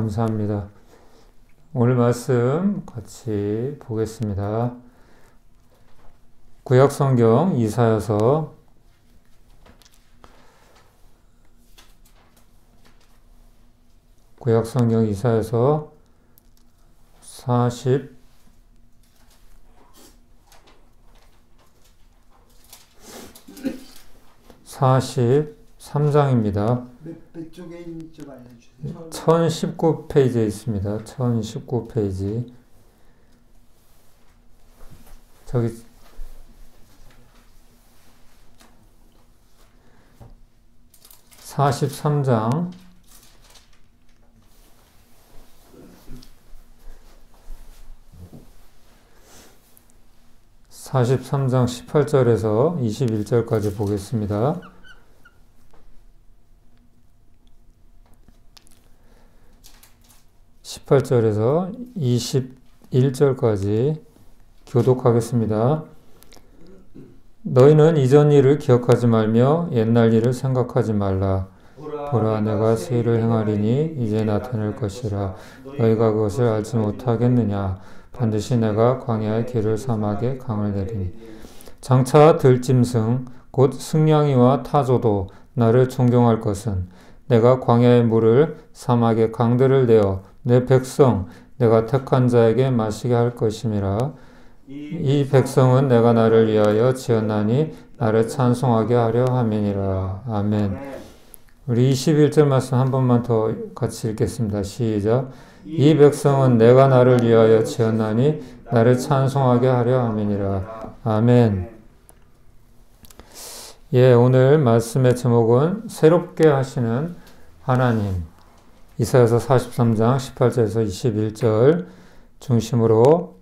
감사합니다. 오늘 말씀 같이 보겠습니다. 구약성경 이사야서 43장입니다. 몇 쪽에 있는지 좀 알려주세요. 1019페이지에 있습니다. 1019페이지. 저기 43장 18절에서 21절까지 보겠습니다. 18절에서 21절까지 교독하겠습니다. 너희는 이전 일을 기억하지 말며 옛날 일을 생각하지 말라. 보라, 내가 새 일을 행하리니 이제 나타날 것이라. 너희가 그것을 알지 못하겠느냐. 반드시 내가 광야의 길을 사막에 강을 내리니. 장차 들짐승 곧 승냥이와 타조도 나를 존경할 것은 내가 광야의 물을 사막의 강들을 내어 내 백성 내가 택한 자에게 마시게 할 것임이라. 이 백성은 내가 나를 위하여 지었나니 나를 찬송하게 하려 함이니라. 아멘. 우리 21절 말씀 한 번만 더 같이 읽겠습니다. 시작. 이 백성은 내가 나를 위하여 지었나니 나를 찬송하게 하려 함이니라. 아멘. 예, 오늘 말씀의 제목은 새롭게 하시는 하나님. 이사야서 43장 18절에서 21절 중심으로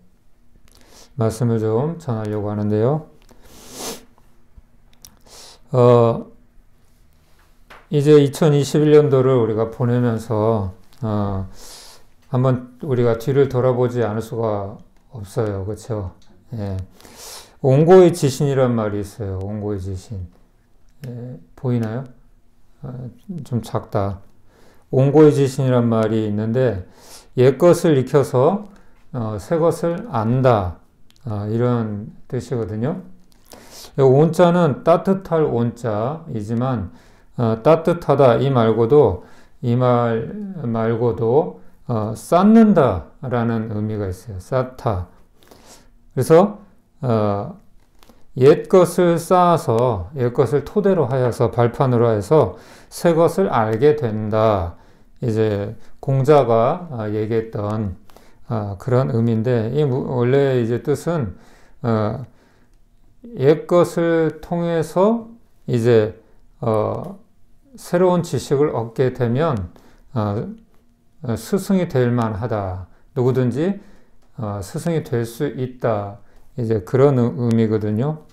말씀을 좀 전하려고 하는데요. 이제 2021년도를 우리가 보내면서 한번 우리가 뒤를 돌아보지 않을 수가 없어요. 그렇죠? 예. 온고의 지신이란 말이 있어요. 온고의 지신. 예, 보이나요? 좀 작다. 온고의 지신이란 말이 있는데 옛것을 익혀서 새 것을 안다. 이런 뜻이거든요. 온자는 따뜻할 온자이지만 따뜻하다 이 말고도 쌓는다라는 의미가 있어요. 쌓다. 그래서 옛 것을 쌓아서 옛 것을 토대로 하여서 발판으로 해서 새 것을 알게 된다. 이제 공자가 얘기했던 그런 의미인데 이 원래 이제 뜻은 옛 것을 통해서 이제 새로운 지식을 얻게 되면 스승이 될 만하다. 누구든지 스승이 될 수 있다. 이제 그런 의미거든요.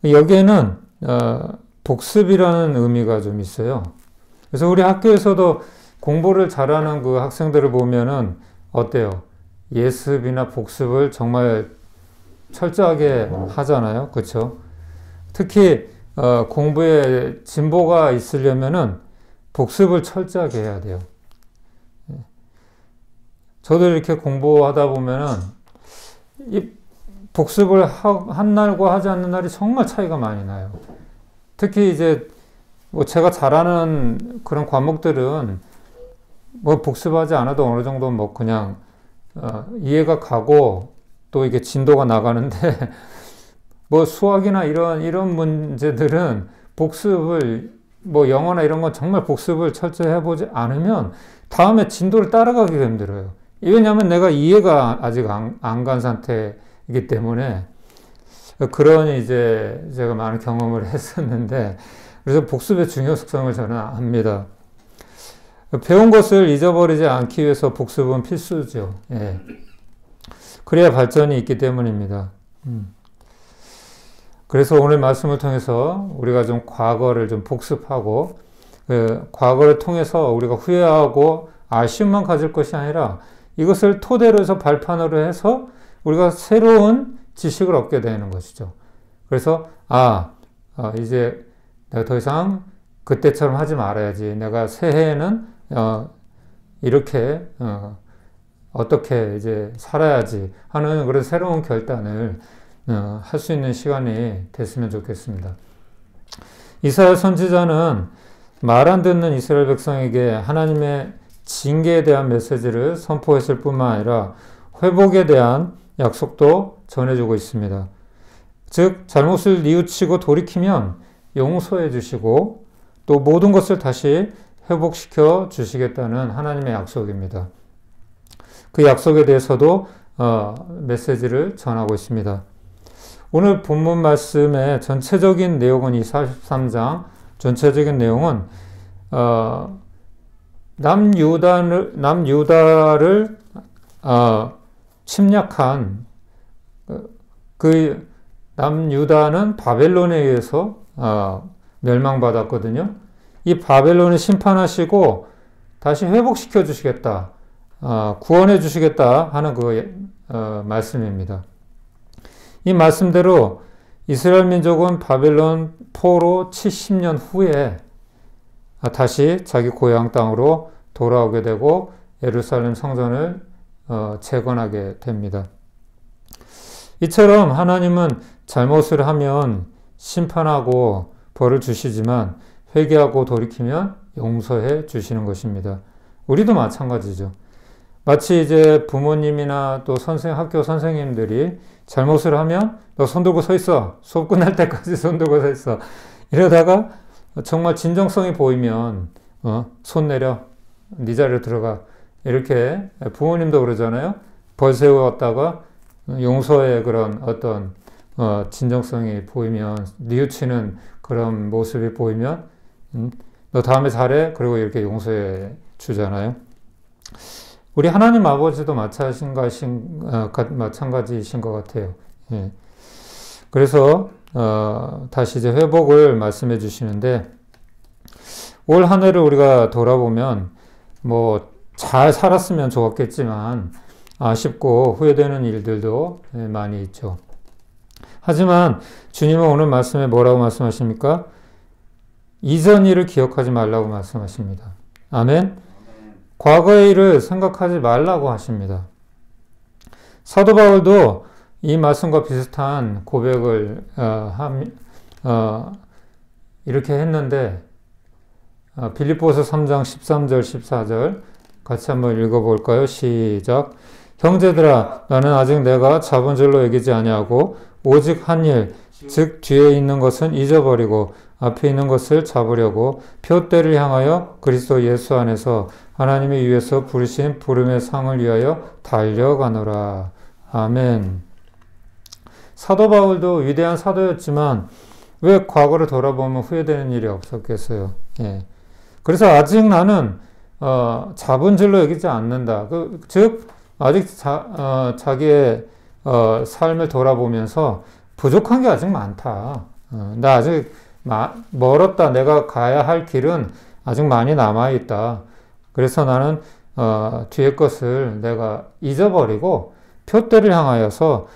여기에는 복습이라는 의미가 좀 있어요. 그래서 우리 학교에서도 공부를 잘하는 그 학생들을 보면은 어때요? 예습이나 복습을 정말 철저하게 하잖아요. 그렇죠? 특히 공부에 진보가 있으려면은 복습을 철저하게 해야 돼요. 저도 이렇게 공부하다 보면은 이 복습을 한 날과 하지 않는 날이 정말 차이가 많이 나요. 특히 이제 뭐 제가 잘하는 그런 과목들은 뭐 복습하지 않아도 어느 정도 뭐 그냥 이해가 가고 또 이게 진도가 나가는데 뭐 수학이나 이런 문제들은 복습을 뭐 영어나 이런 건 정말 복습을 철저히 해보지 않으면 다음에 진도를 따라가기가 힘들어요. 왜냐하면 내가 이해가 아직 안 간 상태이기 때문에 그런 이제 제가 많은 경험을 했었는데 그래서 복습의 중요성을 저는 압니다. 배운 것을 잊어버리지 않기 위해서 복습은 필수죠. 예. 그래야 발전이 있기 때문입니다. 그래서 오늘 말씀을 통해서 우리가 좀 과거를 좀 복습하고 과거를 통해서 우리가 후회하고 아쉬움만 가질 것이 아니라 이것을 토대로 해서 발판으로 해서 우리가 새로운 지식을 얻게 되는 것이죠. 그래서 이제 내가 더 이상 그때처럼 하지 말아야지. 내가 새해에는 이렇게 어떻게 이제 살아야지 하는 그런 새로운 결단을 할 수 있는 시간이 됐으면 좋겠습니다. 이사야 선지자는 말 안 듣는 이스라엘 백성에게 하나님의 징계에 대한 메시지를 선포했을 뿐만 아니라 회복에 대한 약속도 전해주고 있습니다. 즉 잘못을 뉘우치고 돌이키면 용서해 주시고 또 모든 것을 다시 회복시켜 주시겠다는 하나님의 약속입니다. 그 약속에 대해서도 메시지를 전하고 있습니다. 오늘 본문 말씀의 전체적인 내용은 이 43장 전체적인 내용은 남유다를 침략한 그 남유다는 바벨론에 의해서 멸망받았거든요. 이 바벨론을 심판하시고 다시 회복시켜 주시겠다, 구원해 주시겠다 하는 그 말씀입니다. 이 말씀대로 이스라엘 민족은 바벨론 포로 70년 후에 다시 자기 고향 땅으로 돌아오게 되고 예루살렘 성전을 재건하게 됩니다. 이처럼 하나님은 잘못을 하면 심판하고 벌을 주시지만 회개하고 돌이키면 용서해 주시는 것입니다. 우리도 마찬가지죠. 마치 이제 부모님이나 또 학교 선생님들이 잘못을 하면 너 손 들고 서 있어. 수업 끝날 때까지 손 들고 서 있어. 이러다가 정말 진정성이 보이면 손 내려. 네 자리로 들어가. 이렇게 부모님도 그러잖아요. 벌 세웠다가 용서의 그런 어떤 진정성이 보이면, 뉘우치는 그런 모습이 보이면 너 다음에 잘해. 그리고 이렇게 용서해 주잖아요. 우리 하나님 아버지도 마찬가지이신 것 같아요. 예. 그래서 다시 이제 회복을 말씀해 주시는데, 올 한 해를 우리가 돌아보면 뭐 잘 살았으면 좋았겠지만 아쉽고 후회되는 일들도 많이 있죠. 하지만 주님은 오늘 말씀에 뭐라고 말씀하십니까? 이전 일을 기억하지 말라고 말씀하십니다. 아멘. 과거의 일을 생각하지 말라고 하십니다. 사도 바울도 이 말씀과 비슷한 고백을 이렇게 했는데, 빌립보서 3장 13절 14절 같이 한번 읽어볼까요? 시작. 형제들아, 나는 아직 내가 자본줄로 여기지 아니하고 오직 한 일, 즉 뒤에 있는 것은 잊어버리고 앞에 있는 것을 잡으려고 표대를 향하여 그리스도 예수 안에서 하나님의 위에서 부르신 부름의 상을 위하여 달려가노라. 아멘. 사도 바울도 위대한 사도였지만 왜 과거를 돌아보면 후회되는 일이 없었겠어요. 예. 그래서 아직 나는 자본줄로 여기지 않는다. 즉 아직 자기의 삶을 돌아보면서 부족한 게 아직 많다. 나 아직 멀었다. 내가 가야 할 길은 아직 많이 남아있다. 그래서 나는 뒤의 것을 내가 잊어버리고 표대를 향하여서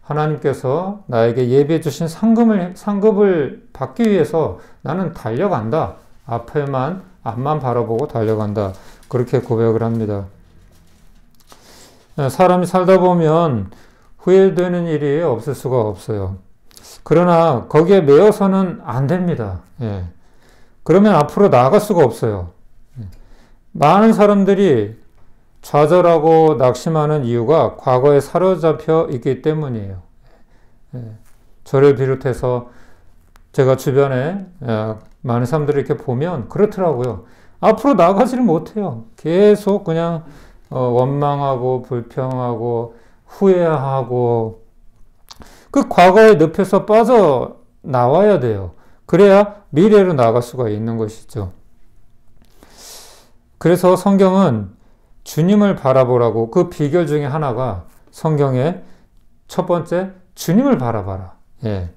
하나님께서 나에게 예비해 주신 상급을 받기 위해서 나는 달려간다. 앞만 바라보고 달려간다. 그렇게 고백을 합니다. 사람이 살다 보면 후회되는 일이 없을 수가 없어요. 그러나 거기에 매여서는 안 됩니다. 예. 그러면 앞으로 나아갈 수가 없어요. 많은 사람들이 좌절하고 낙심하는 이유가 과거에 사로잡혀 있기 때문이에요. 예. 저를 비롯해서 제가 주변에 많은 사람들을 이렇게 보면 그렇더라고요. 앞으로 나아가지를 못해요. 계속 그냥 원망하고 불평하고 후회하고 그 과거의 늪에서 빠져나와야 돼요. 그래야 미래로 나아갈 수가 있는 것이죠. 그래서 성경은 주님을 바라보라고, 그 비결 중에 하나가 성경의 첫 번째, 주님을 바라봐라. 예.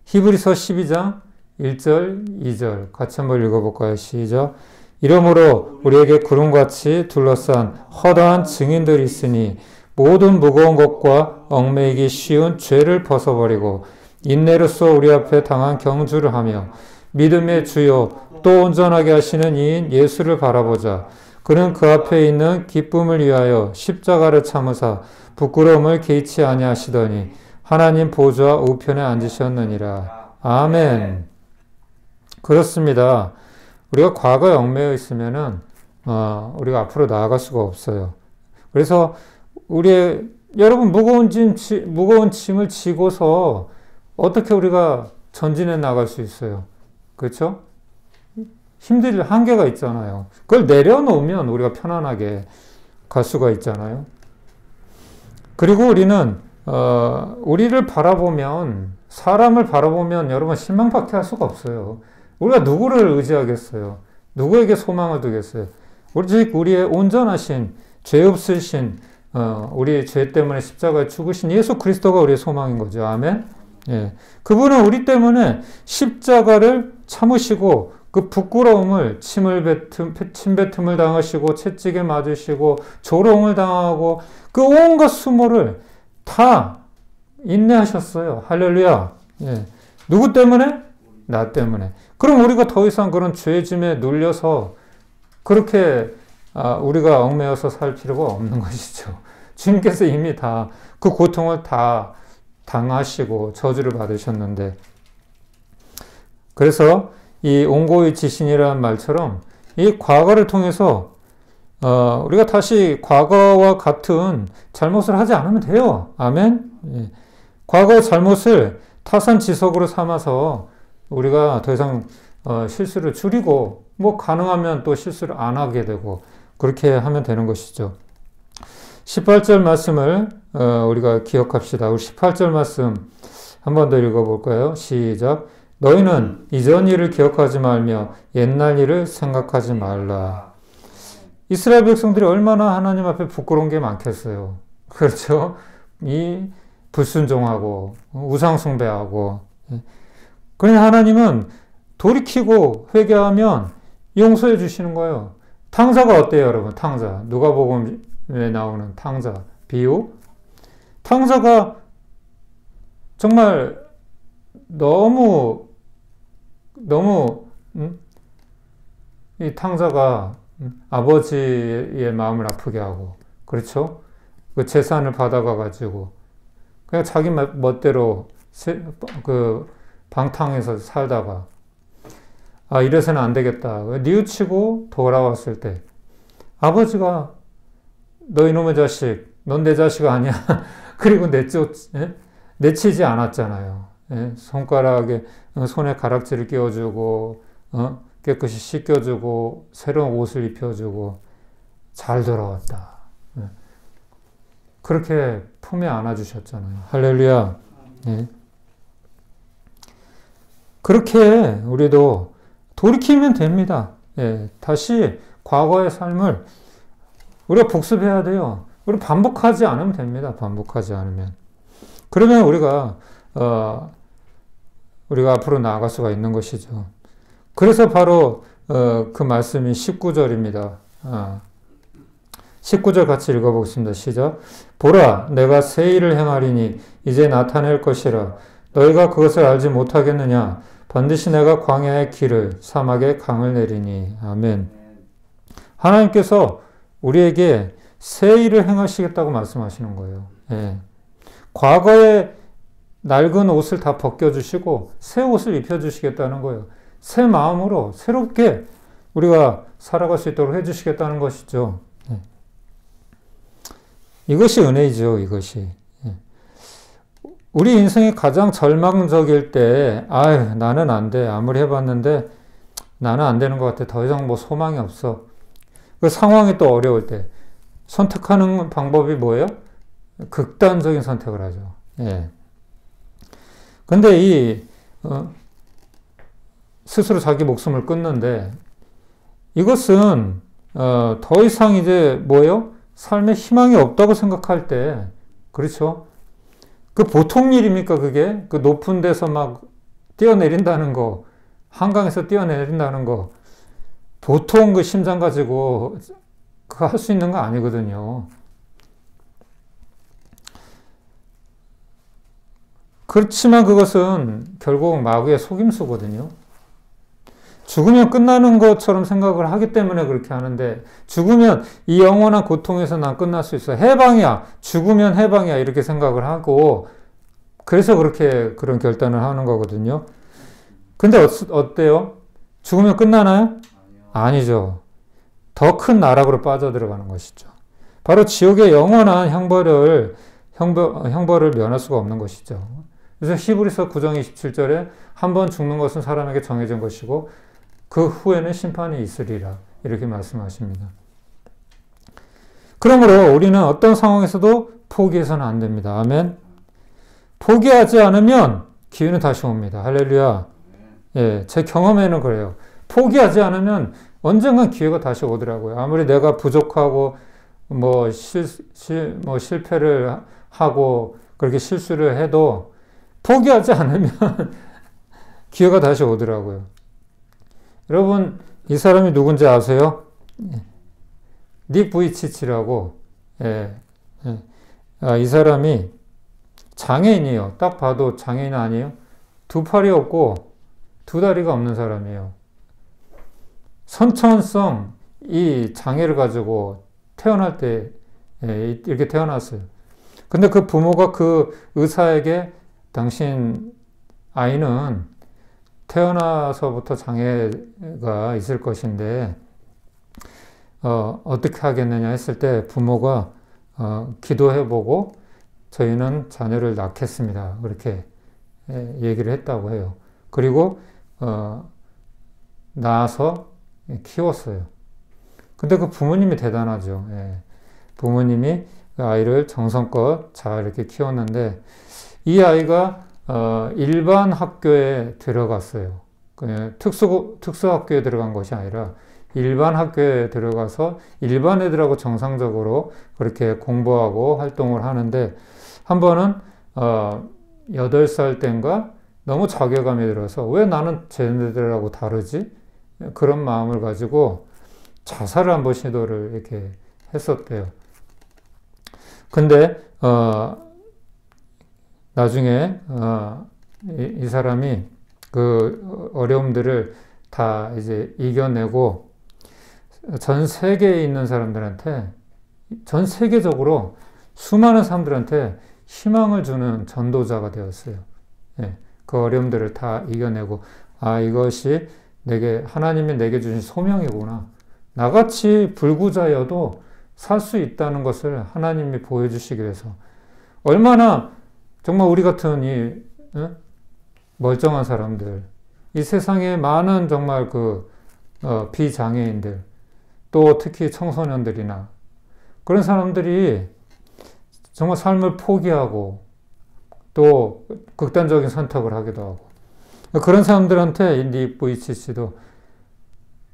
히브리서 12장 1절, 2절 같이 한번 읽어볼까요? 시작. 이러므로 우리에게 구름같이 둘러싼 허다한 증인들이 있으니 모든 무거운 것과 얽매이기 쉬운 죄를 벗어버리고 인내로써 우리 앞에 당한 경주를 하며 믿음의 주요 또 온전하게 하시는 이인 예수를 바라보자. 그는 그 앞에 있는 기쁨을 위하여 십자가를 참으사 부끄러움을 개의치 아니하시더니 하나님 보좌 우편에 앉으셨느니라. 아멘. 그렇습니다. 우리가 과거에 얽매여 있으면은 우리가 앞으로 나아갈 수가 없어요. 그래서 여러분 무거운 짐을 지고서 어떻게 우리가 전진해 나갈 수 있어요? 그렇죠? 힘들 한계가 있잖아요. 그걸 내려놓으면 우리가 편안하게 갈 수가 있잖아요. 그리고 우리는 우리를 바라보면, 사람을 바라보면 여러분 실망밖에 할 수가 없어요. 우리가 누구를 의지하겠어요? 누구에게 소망을 두겠어요? 우리의 온전하신, 죄 없으신, 우리의 죄 때문에 십자가에 죽으신 예수 그리스도가 우리의 소망인 거죠. 아멘? 예. 그분은 우리 때문에 십자가를 참으시고, 그 부끄러움을 침뱉음을 당하시고, 채찍에 맞으시고, 조롱을 당하고, 그 온갖 수모를 다 인내하셨어요. 할렐루야. 예. 누구 때문에? 나 때문에. 그럼 우리가 더 이상 그런 죄짐에 눌려서 그렇게 우리가 얽매여서 살 필요가 없는 것이죠. 주님께서 이미 다 그 고통을 다 당하시고 저주를 받으셨는데, 그래서 이 온고의 지신이라는 말처럼 이 과거를 통해서 우리가 다시 과거와 같은 잘못을 하지 않으면 돼요. 아멘. 예. 과거의 잘못을 타산지석으로 삼아서 우리가 더 이상 실수를 줄이고, 뭐 가능하면 또 실수를 안 하게 되고, 그렇게 하면 되는 것이죠. 18절 말씀을 우리가 기억합시다. 우리 18절 말씀 한 번 더 읽어볼까요? 시작. 너희는 이전 일을 기억하지 말며 옛날 일을 생각하지 말라. 이스라엘 백성들이 얼마나 하나님 앞에 부끄러운 게 많겠어요. 그렇죠? 이 불순종하고 우상 숭배하고. 그러니 하나님은 돌이키고 회개하면 용서해 주시는 거예요. 탕자가 어때요, 여러분? 탕자. 누가복음에 나오는 탕자. 비유. 탕자가 정말 너무 이 탕자가 아버지의 마음을 아프게 하고, 그렇죠? 그 재산을 받아가 가지고 그냥 자기 멋대로 그 방탕해서 살다가 이래서는 안 되겠다. 뉘우치고 돌아왔을 때 아버지가 너 이놈의 자식, 넌 내 자식 아니야. 그리고 내치지 않았잖아요. 예? 손가락에 손에 가락지를 끼워주고 깨끗이 씻겨주고 새로운 옷을 입혀주고 잘 돌아왔다. 예. 그렇게 품에 안아주셨잖아요. 할렐루야. 예. 그렇게 우리도 돌이키면 됩니다. 예. 다시 과거의 삶을 우리가 복습해야 돼요. 우리 반복하지 않으면 됩니다. 반복하지 않으면. 그러면 우리가 앞으로 나아갈 수가 있는 것이죠. 그래서 바로 그 말씀이 19절입니다. 19절 같이 읽어보겠습니다. 시작. 보라, 내가 새 일을 행하리니 이제 나타낼 것이라. 너희가 그것을 알지 못하겠느냐? 반드시 내가 광야의 길을, 사막에 강을 내리니. 아멘. 하나님께서 우리에게 새 일을 행하시겠다고 말씀하시는 거예요. 예. 과거에 낡은 옷을 다 벗겨주시고 새 옷을 입혀주시겠다는 거예요. 새 마음으로 새롭게 우리가 살아갈 수 있도록 해주시겠다는 것이죠. 예. 이것이 은혜이죠. 이것이. 예. 우리 인생이 가장 절망적일 때 나는 안 돼. 아무리 해봤는데 나는 안 되는 것 같아. 더 이상 뭐 소망이 없어. 그 상황이 또 어려울 때 선택하는 방법이 뭐예요? 극단적인 선택을 하죠. 예. 근데 스스로 자기 목숨을 끊는데 이것은 더 이상 이제 뭐예요? 삶에 희망이 없다고 생각할 때, 그렇죠? 그 보통 일입니까, 그게? 그 높은 데서 막 뛰어내린다는 거, 한강에서 뛰어내린다는 거, 보통 그 심장 가지고 그거 할 수 있는 거 아니거든요. 그렇지만 그것은 결국 마귀의 속임수거든요. 죽으면 끝나는 것처럼 생각을 하기 때문에 그렇게 하는데, 죽으면 이 영원한 고통에서 난 끝날 수 있어. 해방이야. 죽으면 해방이야. 이렇게 생각을 하고, 그래서 그렇게 그런 결단을 하는 거거든요. 근데 어때요? 죽으면 끝나나요? 아니죠. 더 큰 나락으로 빠져들어가는 것이죠. 바로 지옥의 영원한 형벌을 면할 수가 없는 것이죠. 그래서 히브리서 9장 27절에 한 번 죽는 것은 사람에게 정해진 것이고 그 후에는 심판이 있으리라, 이렇게 말씀하십니다. 그러므로 우리는 어떤 상황에서도 포기해서는 안 됩니다. 아멘. 포기하지 않으면 기회는 다시 옵니다. 할렐루야. 예, 제 경험에는 그래요. 포기하지 않으면 언젠간 기회가 다시 오더라고요. 아무리 내가 부족하고 실패를 하고 그렇게 실수를 해도 포기하지 않으면 기회가 다시 오더라고요. 여러분, 이 사람이 누군지 아세요? 닉 부이치치라고. 이 사람이 장애인이에요. 딱 봐도 장애인 아니에요? 두 팔이 없고 두 다리가 없는 사람이에요. 선천성 이 장애를 가지고 태어날 때 이렇게 태어났어요. 근데 그 부모가 그 의사에게 당신 아이는 태어나서부터 장애가 있을 것인데 어떻게 하겠느냐 했을 때 부모가 기도해보고 저희는 자녀를 낳겠습니다. 그렇게 얘기를 했다고 해요. 그리고 낳아서 키웠어요. 근데 그 부모님이 대단하죠. 부모님이 그 아이를 정성껏 잘 이렇게 키웠는데 이 아이가 일반 학교에 들어갔어요. 그냥 특수학교에 들어간 것이 아니라 일반 학교에 들어가서 일반 애들하고 정상적으로 그렇게 공부하고 활동을 하는데 한 번은 8살 때인가 너무 자괴감이 들어서 왜 나는 쟤네들하고 다르지? 그런 마음을 가지고 자살을 한번 시도를 이렇게 했었대요. 근데 나중에 이 사람이 그 어려움들을 다 이제 이겨내고 전 세계에 있는 사람들한테, 전 세계적으로 수많은 사람들한테 희망을 주는 전도자가 되었어요. 그 어려움들을 다 이겨내고 이것이 하나님이 내게 주신 소명이구나. 나같이 불구자여도 살 수 있다는 것을 하나님이 보여주시기 위해서 얼마나 정말 우리 같은 이 멀쩡한 사람들, 이 세상에 많은 정말 비장애인들, 또 특히 청소년들이나 그런 사람들이 정말 삶을 포기하고 또 극단적인 선택을 하기도 하고, 그런 사람들한테 닉 부이치치도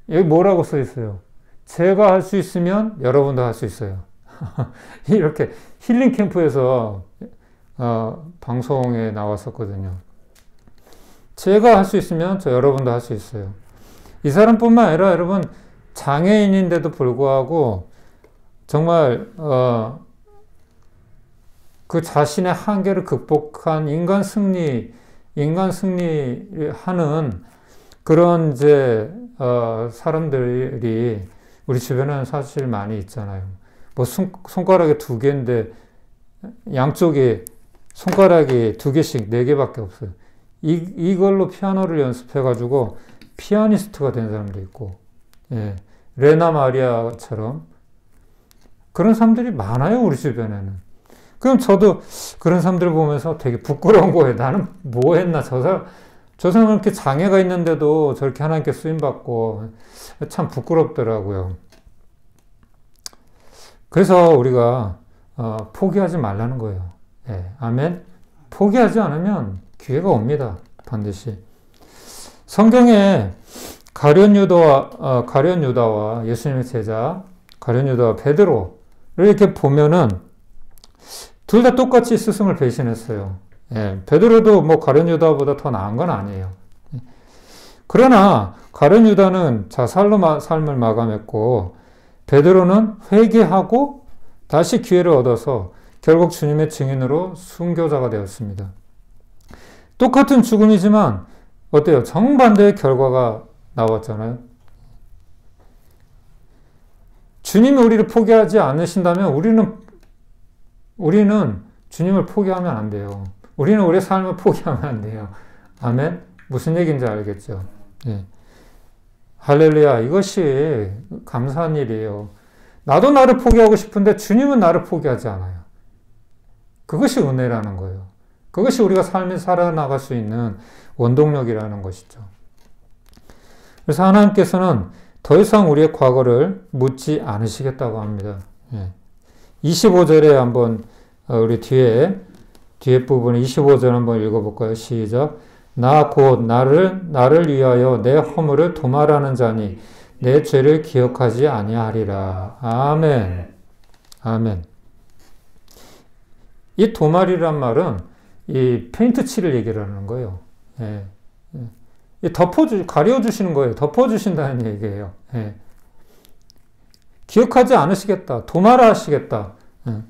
여기 뭐라고 써 있어요? 제가 할 수 있으면 여러분도 할 수 있어요. 이렇게 힐링 캠프에서 방송에 나왔었거든요. 제가 할 수 있으면 여러분도 할 수 있어요. 이 사람뿐만 아니라 여러분, 장애인인데도 불구하고 정말 그 자신의 한계를 극복한 인간 승리하는 그런 이제 사람들이 우리 주변에는 사실 많이 있잖아요. 손가락이 2개인데 양쪽에 손가락이 2개씩 4개밖에 없어요. 이걸로 피아노를 연습해가지고 피아니스트가 된 사람도 있고, 레나 마리아처럼 그런 사람들이 많아요, 우리 주변에는. 그럼 저도 그런 사람들을 보면서 되게 부끄러운 거예요. 나는 뭐 했나? 저 사람은 이렇게 장애가 있는데도 저렇게 하나님께 쓰임받고 참 부끄럽더라고요. 그래서 우리가 포기하지 말라는 거예요. 아멘. 포기하지 않으면 기회가 옵니다. 반드시. 성경에 가룟 유다와 예수님의 제자 가룟 유다와 베드로를 이렇게 보면은 둘 다 똑같이 스승을 배신했어요. 베드로도 가룟 유다보다 더 나은 건 아니에요. 그러나 가룟 유다는 자살로 삶을 마감했고 베드로는 회개하고 다시 기회를 얻어서 결국 주님의 증인으로 순교자가 되었습니다. 똑같은 죽음이지만 어때요? 정반대의 결과가 나왔잖아요. 주님이 우리를 포기하지 않으신다면 우리는 주님을 포기하면 안 돼요. 우리는 우리의 삶을 포기하면 안 돼요. 아멘? 무슨 얘기인지 알겠죠? 예. 할렐루야. 이것이 감사한 일이에요. 나도 나를 포기하고 싶은데 주님은 나를 포기하지 않아요. 그것이 은혜라는 거예요. 그것이 우리가 삶을 살아나갈 수 있는 원동력이라는 것이죠. 그래서 하나님께서는 더 이상 우리의 과거를 묻지 않으시겠다고 합니다. 예. 25절에 한번 우리 뒤에 부분 25절 한번 읽어볼까요? 시작. 나 곧 나를 위하여 내 허물을 도말하는 자니 내 죄를 기억하지 아니하리라. 아멘. 아멘. 이 도말이란 말은 이 페인트 칠을 얘기를 하는 거예요. 예. 예. 가려주시는 거예요. 덮어주신다는 얘기예요. 예. 기억하지 않으시겠다. 도말하시겠다. 예.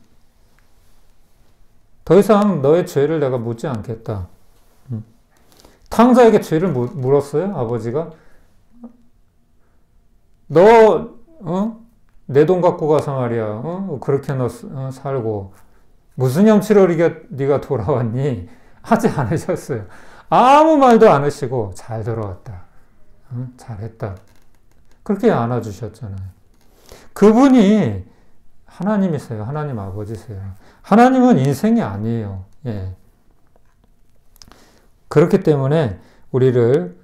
더 이상 너의 죄를 내가 묻지 않겠다. 탕자에게 죄를 물었어요? 아버지가? 너, 내 돈 갖고 가서 말이야. 그렇게 너 살고 무슨 염치로 네가 돌아왔니? 하지 않으셨어요. 아무 말도 안 하시고 잘 돌아왔다. 잘했다. 그렇게 안아주셨잖아요. 그분이 하나님이세요. 하나님 아버지세요. 하나님은 인생이 아니에요. 예. 그렇기 때문에 우리를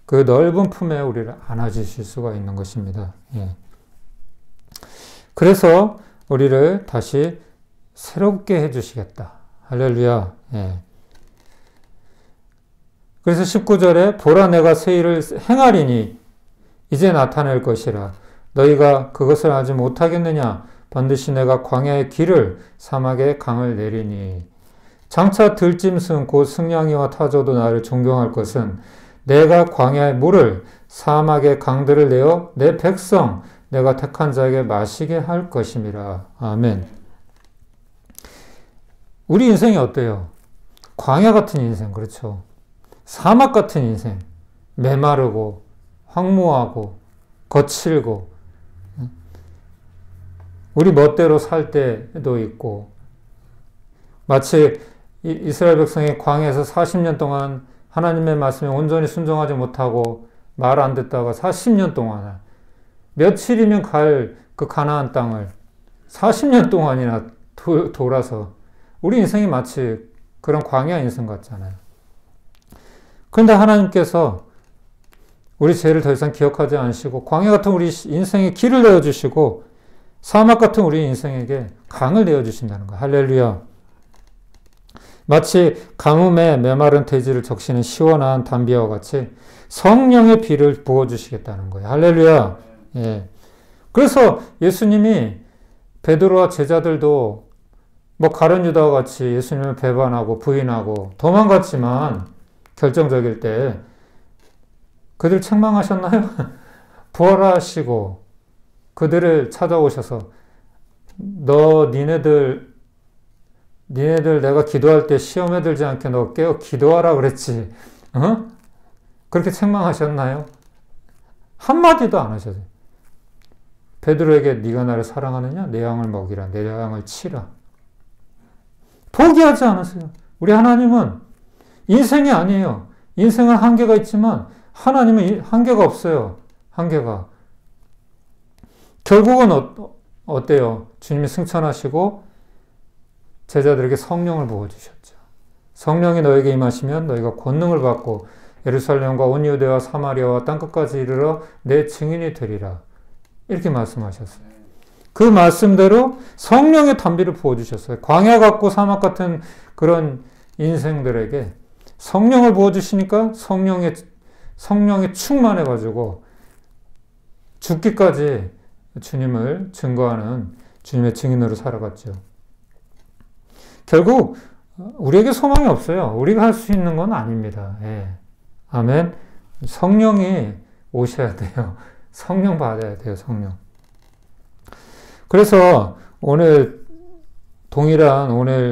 그 넓은 품에 우리를 안아주실 수가 있는 것입니다. 예. 그래서 우리를 다시 새롭게 해주시겠다. 할렐루야. 예. 그래서 19절에 보라 내가 새 일을 행하리니 이제 나타낼 것이라. 너희가 그것을 하지 못하겠느냐? 반드시 내가 광야의 길을 사막의 강을 내리니. 장차 들짐승 곧 승냥이와 타조도 나를 존경할 것은 내가 광야의 물을 사막의 강들을 내어 내 백성 내가 택한 자에게 마시게 할 것임이라. 아멘. 우리 인생이 어때요? 광야 같은 인생, 그렇죠? 사막 같은 인생, 메마르고 황무하고 거칠고 우리 멋대로 살 때도 있고 마치 이스라엘 백성이 광야에서 40년 동안 하나님의 말씀에 온전히 순종하지 못하고 말 안 듣다가 40년 동안 며칠이면 갈 그 가나안 땅을 40년 동안이나 돌아서 우리 인생이 마치 그런 광야 인생 같잖아요. 그런데 하나님께서 우리 죄를 더 이상 기억하지 않으시고 광야 같은 우리 인생에 길을 내어주시고 사막 같은 우리 인생에게 강을 내어주신다는 거예요. 할렐루야. 마치 가뭄에 메마른 대지를 적시는 시원한 담비와 같이 성령의 비를 부어주시겠다는 거예요. 할렐루야. 예. 그래서 예수님이 베드로와 제자들도 뭐 가룟 유다와 같이 예수님을 배반하고 부인하고 도망갔지만 결정적일 때 그들 책망하셨나요? 부활하시고 그들을 찾아오셔서 니네들 내가 기도할 때 시험에 들지 않게 너 깨어 기도하라 그랬지. 그렇게 책망하셨나요? 한마디도 안 하셨어요. 베드로에게 네가 나를 사랑하느냐? 내 양을 먹이라. 내 양을 치라. 포기하지 않으세요. 우리 하나님은 인생이 아니에요. 인생은 한계가 있지만 하나님은 한계가 없어요. 한계가. 결국은 어때요? 주님이 승천하시고 제자들에게 성령을 부어주셨죠. 성령이 너에게 임하시면 너희가 권능을 받고 예루살렘과 온 유대와 사마리아와 땅끝까지 이르러 내 증인이 되리라. 이렇게 말씀하셨어요. 그 말씀대로 성령의 단비를 부어주셨어요. 광야 같고 사막 같은 그런 인생들에게 성령을 부어주시니까 성령에 충만해가지고 죽기까지 주님을 증거하는 주님의 증인으로 살아갔죠. 결국 우리에게 소망이 없어요. 우리가 할 수 있는 건 아닙니다. 예. 아멘. 성령이 오셔야 돼요. 성령 받아야 돼요. 성령. 그래서 오늘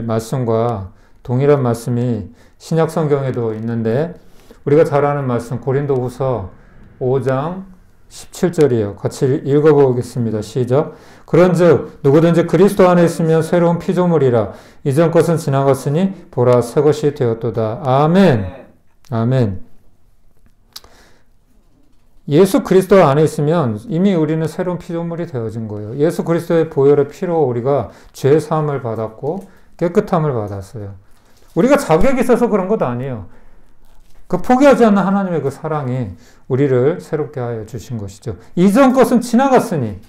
말씀과 동일한 말씀이 신약 성경에도 있는데 우리가 잘 아는 말씀 고린도후서 5장 17절이에요. 같이 읽어보겠습니다. 시작. 그런즉 누구든지 그리스도 안에 있으면 새로운 피조물이라. 이전 것은 지나갔으니 보라 새 것이 되었도다. 아멘. 아멘. 예수 그리스도 안에 있으면 이미 우리는 새로운 피조물이 되어진 거예요. 예수 그리스도의 보혈의 피로 우리가 죄 사함을 받았고 깨끗함을 받았어요. 우리가 자격이 있어서 그런 것 아니에요. 그 포기하지 않는 하나님의 그 사랑이 우리를 새롭게 하여 주신 것이죠. 이전 것은 지나갔으니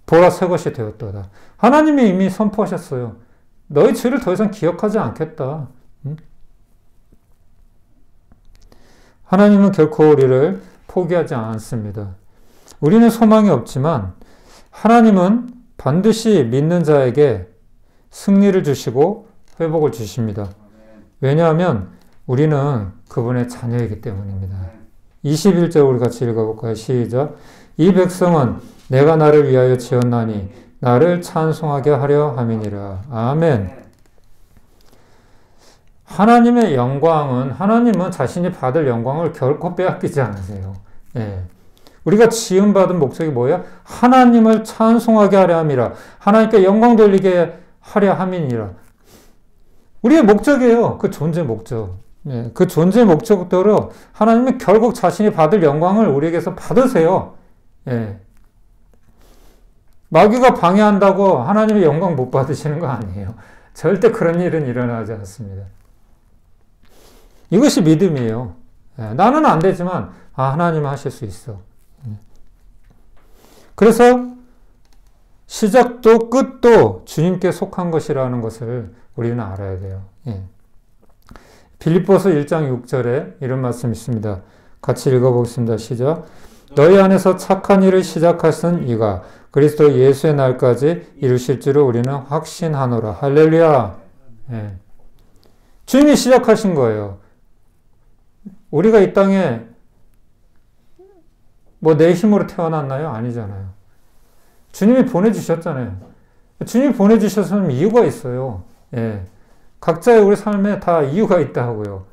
보라 새 것이 되었도다. 하나님이 이미 선포하셨어요. 너희 죄를 더 이상 기억하지 않겠다. 하나님은 결코 우리를 포기하지 않습니다. 우리는 소망이 없지만 하나님은 반드시 믿는 자에게 승리를 주시고 회복을 주십니다. 왜냐하면 우리는 그분의 자녀이기 때문입니다. 21절 우리 같이 읽어볼까요? 시작. 이 백성은 내가 나를 위하여 지었나니 나를 찬송하게 하려 함이니라. 아멘. 하나님의 영광은 하나님은 자신이 받을 영광을 결코 빼앗기지 않으세요. 예. 우리가 지음받은 목적이 뭐예요? 하나님을 찬송하게 하려 함이라. 하나님께 영광 돌리게 하려 함이니라. 우리의 목적이에요. 그 존재 목적. 예. 그 존재 목적대로 하나님은 결국 자신이 받을 영광을 우리에게서 받으세요. 예. 마귀가 방해한다고 하나님의 영광 못 받으시는 거 아니에요. 절대 그런 일은 일어나지 않습니다. 이것이 믿음이에요. 나는 안 되지만 하나님은 하실 수 있어. 그래서 시작도 끝도 주님께 속한 것이라는 것을 우리는 알아야 돼요. 빌립보서 1장 6절에 이런 말씀이 있습니다. 같이 읽어보겠습니다. 시작. 너희 안에서 착한 일을 시작하신 이가 그리스도 예수의 날까지 이루실 줄을 우리는 확신하노라. 할렐루야. 주님이 시작하신 거예요. 우리가 이 땅에 뭐 내 힘으로 태어났나요? 아니잖아요. 주님이 보내주셨잖아요. 주님이 보내주셨으면 이유가 있어요. 각자의 우리 삶에 다 이유가 있다고요.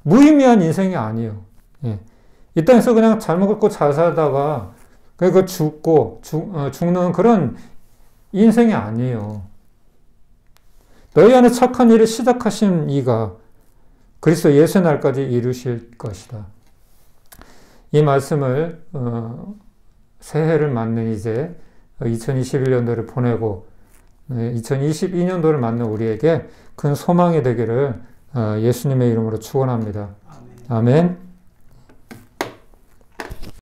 무의미한 인생이 아니에요. 이 땅에서 그냥 잘 먹고 잘 살다가 그 죽는 그런 인생이 아니에요. 너희 안에 착한 일을 시작하신 이가 그리스도 예수의 날까지 이루실 것이다. 이 말씀을 새해를 맞는 이제 2021년도를 보내고 2022년도를 맞는 우리에게 큰 소망이 되기를 예수님의 이름으로 축원합니다. 아멘.